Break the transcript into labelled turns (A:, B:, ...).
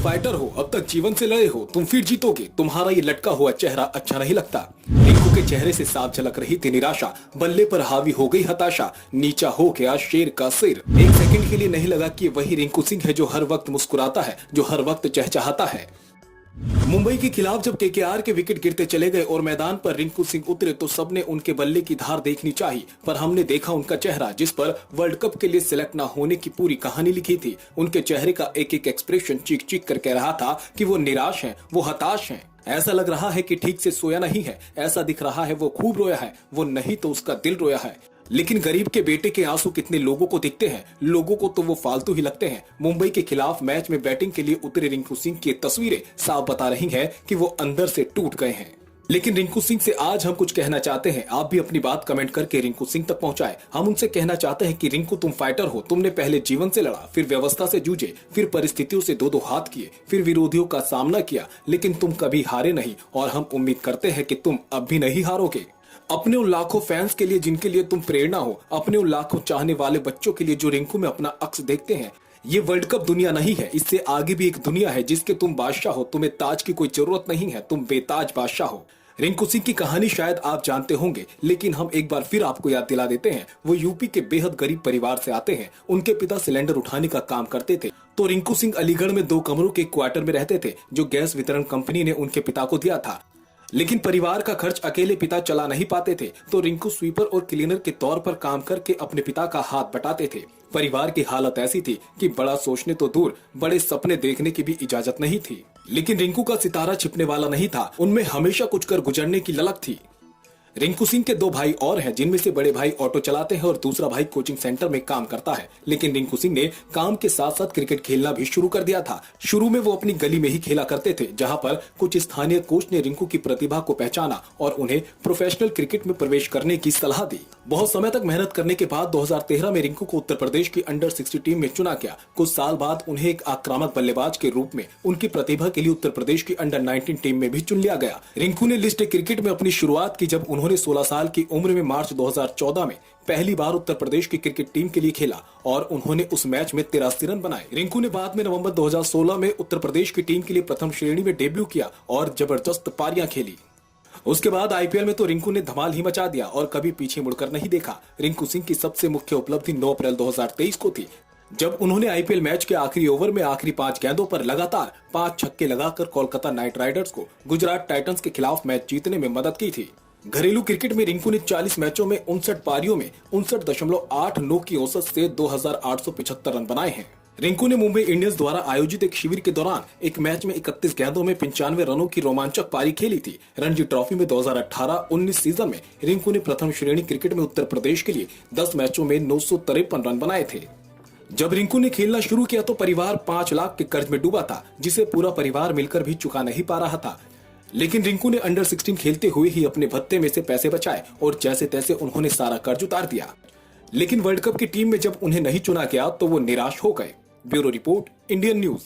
A: Fighter हो, अब तक जीवन से लड़े हो, तुम फिर जीतोगे, तुम्हारा ये लटका हुआ चेहरा अच्छा नहीं लगता। रिंकू के चेहरे से साफ झलक रही थी निराशा, बल्ले पर हावी हो गई हताशा, नीचा हो गया शेर का सिर। एक सेकंड के लिए नहीं लगा कि वही रिंकू सिंह है जो हर वक्त मुस्कुराता है, जो हर वक्त चहचहाता है। मुंबई के खिलाफ जब केकेआर के विकेट गिरते चले गए और मैदान पर रिंकू सिंह उतरे तो सबने उनके बल्ले की धार देखनी चाहिए, पर हमने देखा उनका चेहरा जिस पर वर्ल्ड कप के लिए सिलेक्ट ना होने की पूरी कहानी लिखी थी। उनके चेहरे का एक एक एक्सप्रेशन चीख चीख कर कह रहा था कि वो निराश हैं, वो हताश हैं। ऐसा लग रहा है कि ठीक से सोया नहीं है, ऐसा दिख रहा है वो खूब रोया है, वो नहीं तो उसका दिल रोया है। लेकिन गरीब के बेटे के आंसू कितने लोगों को दिखते हैं, लोगों को तो वो फालतू ही लगते हैं। मुंबई के खिलाफ मैच में बैटिंग के लिए उतरे रिंकू सिंह की तस्वीरें साफ बता रही हैं कि वो अंदर से टूट गए हैं। लेकिन रिंकू सिंह से आज हम कुछ कहना चाहते हैं, आप भी अपनी बात कमेंट करके रिंकू सिंह तक पहुंचाएं। हम उनसे कहना चाहते हैं कि रिंकू तुम फाइटर हो, तुमने पहले जीवन से लड़ा, फिर व्यवस्था से जूझे, फिर परिस्थितियों से दो हाथ किए, फिर विरोधियों का सामना किया, लेकिन तुम कभी हारे नहीं और हम उम्मीद करते हैं कि तुम अब भी नहीं हारोगे। अपने उन लाखों फैंस के लिए जिनके लिए तुम प्रेरणा हो, अपने उन लाखों चाहने वाले बच्चों के लिए जो रिंकू में अपना अक्स देखते हैं, ये वर्ल्ड कप दुनिया नहीं है, इससे आगे भी एक दुनिया है जिसके तुम बादशाह हो। तुम्हें ताज की कोई जरूरत नहीं है, तुम बेताज बादशाह हो। रिंकू सिंह की कहानी शायद आप जानते होंगे, लेकिन हम एक बार फिर आपको याद दिला देते हैं। वो यूपी के बेहद गरीब परिवार से आते हैं। उनके पिता सिलेंडर उठाने का काम करते थे, तो रिंकू सिंह अलीगढ़ में 2 कमरों के क्वार्टर में रहते थे जो गैस वितरण कंपनी ने उनके पिता को दिया था। लेकिन परिवार का खर्च अकेले पिता चला नहीं पाते थे, तो रिंकू स्वीपर और क्लीनर के तौर पर काम करके अपने पिता का हाथ बटाते थे। परिवार की हालत ऐसी थी कि बड़ा सोचने तो दूर, बड़े सपने देखने की भी इजाजत नहीं थी। लेकिन रिंकू का सितारा छिपने वाला नहीं था, उनमें हमेशा कुछ कर गुजरने की ललक थी। रिंकू सिंह के 2 भाई और हैं, जिनमें से बड़े भाई ऑटो चलाते हैं और दूसरा भाई कोचिंग सेंटर में काम करता है। लेकिन रिंकू सिंह ने काम के साथ साथ क्रिकेट खेलना भी शुरू कर दिया था। शुरू में वो अपनी गली में ही खेला करते थे, जहां पर कुछ स्थानीय कोच ने रिंकू की प्रतिभा को पहचाना और उन्हें प्रोफेशनल क्रिकेट में प्रवेश करने की सलाह दी। बहुत समय तक मेहनत करने के बाद 2013 में रिंकू को उत्तर प्रदेश की अंडर 60 टीम में चुना गया। कुछ साल बाद उन्हें एक आक्रामक बल्लेबाज के रूप में उनकी प्रतिभा के लिए उत्तर प्रदेश की अंडर 19 टीम में भी चुन लिया गया। रिंकू ने लिस्ट क्रिकेट में अपनी शुरुआत की जब उन्होंने 16 साल की उम्र में मार्च 2014 में पहली बार उत्तर प्रदेश की क्रिकेट टीम के लिए खेला और उन्होंने उस मैच में 83 रन बनाए। रिंकू ने बाद में नवंबर 2016 में उत्तर प्रदेश की टीम के लिए प्रथम श्रेणी में डेब्यू किया और जबरदस्त पारियां खेली। उसके बाद आईपीएल में तो रिंकू ने धमाल ही मचा दिया और कभी पीछे मुड़कर नहीं देखा। रिंकू सिंह की सबसे मुख्य उपलब्धि 9 अप्रैल 2023 को थी, जब उन्होंने आईपीएल मैच के आखिरी ओवर में आखिरी 5 गेंदों पर लगातार 5 छक्के लगाकर कोलकाता नाइट राइडर्स को गुजरात टाइटंस के खिलाफ मैच जीतने में मदद की थी। घरेलू क्रिकेट में रिंकू ने 40 मैचों में 59 पारियों में 59.89 की औसत से 2875 रन बनाए हैं। रिंकू ने मुंबई इंडियंस द्वारा आयोजित एक शिविर के दौरान एक मैच में 31 गेंदों में 95 रनों की रोमांचक पारी खेली थी। रणजी ट्रॉफी में 2018-19 सीजन में रिंकू ने प्रथम श्रेणी क्रिकेट में उत्तर प्रदेश के लिए 10 मैचों में 953 रन बनाए थे। जब रिंकू ने खेलना शुरू किया तो परिवार 5 लाख के कर्ज में डूबा था, जिसे पूरा परिवार मिलकर भी चुका नहीं पा रहा था। लेकिन रिंकू ने अंडर 16 खेलते हुए ही अपने भत्ते में से पैसे बचाए और जैसे तैसे उन्होंने सारा कर्ज उतार दिया। लेकिन वर्ल्ड कप की टीम में जब उन्हें नहीं चुना गया तो वो निराश हो गए। Bureau report, Indian news.